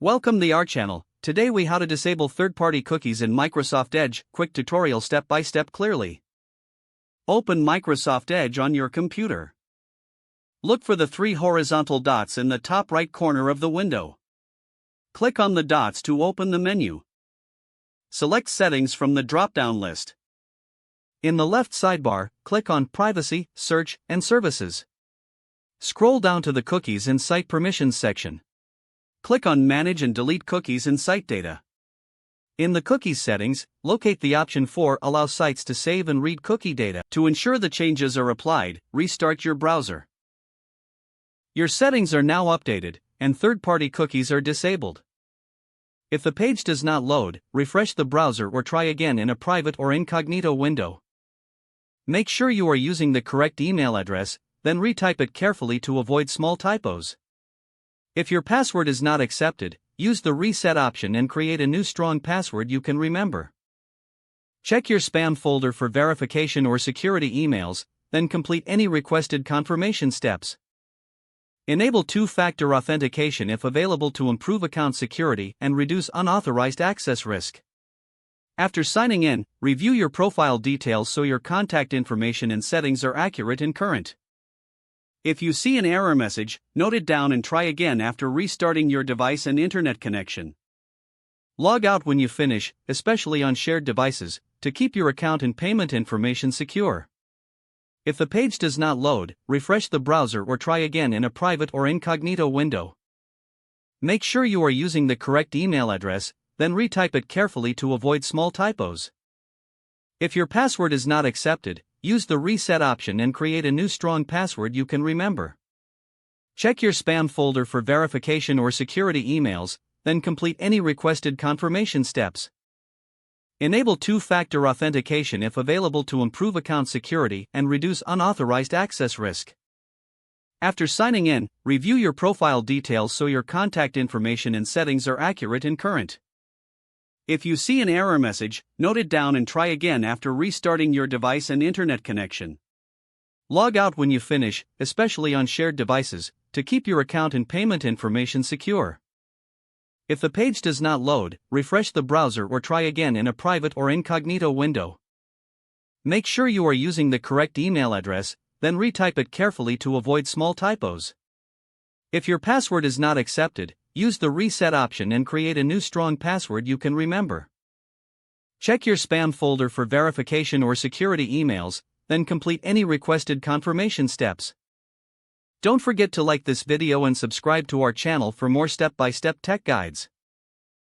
Welcome to our channel. Today we how to disable third-party cookies in Microsoft Edge. Quick tutorial step by step clearly. Open Microsoft Edge on your computer. Look for the three horizontal dots in the top right corner of the window. Click on the dots to open the menu. Select Settings from the drop-down list. In the left sidebar, click on Privacy, Search, and Services. Scroll down to the Cookies and Site Permissions section. Click on Manage and Delete Cookies and Site Data. In the Cookies settings, locate the option for Allow sites to save and read cookie data. To ensure the changes are applied, restart your browser. Your settings are now updated, and third-party cookies are disabled. If the page does not load, refresh the browser or try again in a private or incognito window. Make sure you are using the correct email address, then retype it carefully to avoid small typos. If your password is not accepted, use the reset option and create a new strong password you can remember. Check your spam folder for verification or security emails, then complete any requested confirmation steps. Enable two-factor authentication if available to improve account security and reduce unauthorized access risk. After signing in, review your profile details so your contact information and settings are accurate and current. If you see an error message, note it down and try again after restarting your device and internet connection. Log out when you finish, especially on shared devices, to keep your account and payment information secure. If the page does not load, refresh the browser or try again in a private or incognito window. Make sure you are using the correct email address, then retype it carefully to avoid small typos. If your password is not accepted, use the reset option and create a new strong password you can remember. Check your spam folder for verification or security emails, then complete any requested confirmation steps. Enable two-factor authentication if available to improve account security and reduce unauthorized access risk. After signing in, review your profile details so your contact information and settings are accurate and current. If you see an error message, note it down and try again after restarting your device and internet connection. Log out when you finish, especially on shared devices, to keep your account and payment information secure. If the page does not load, refresh the browser or try again in a private or incognito window. Make sure you are using the correct email address, then retype it carefully to avoid small typos. If your password is not accepted, use the reset option and create a new strong password you can remember. Check your spam folder for verification or security emails, then complete any requested confirmation steps. Don't forget to like this video and subscribe to our channel for more step-by-step tech guides.